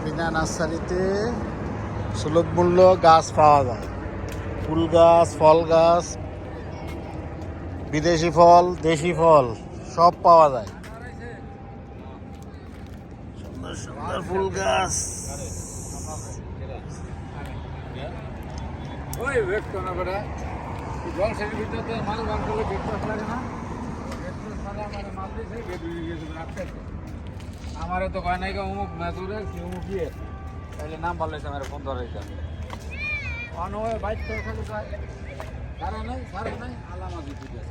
বিনা নার্সারিতে সুলভ মূল্য গাছ পাওয়া যায়। ফুল গাছ, ফল গাছ, বিদেশি ফল, দেশি ফল সব পাওয়া যায়। সুন্দর সুন্দর ফুল গাছ। আমার তো কয় নাই অমুক মেজুরের কি অমুক ইয়ে তাহলে নাম বললেছে আমার ফোন ধরে অনয় বাইক তো খালি সারা নাই আলামা দিতে খালি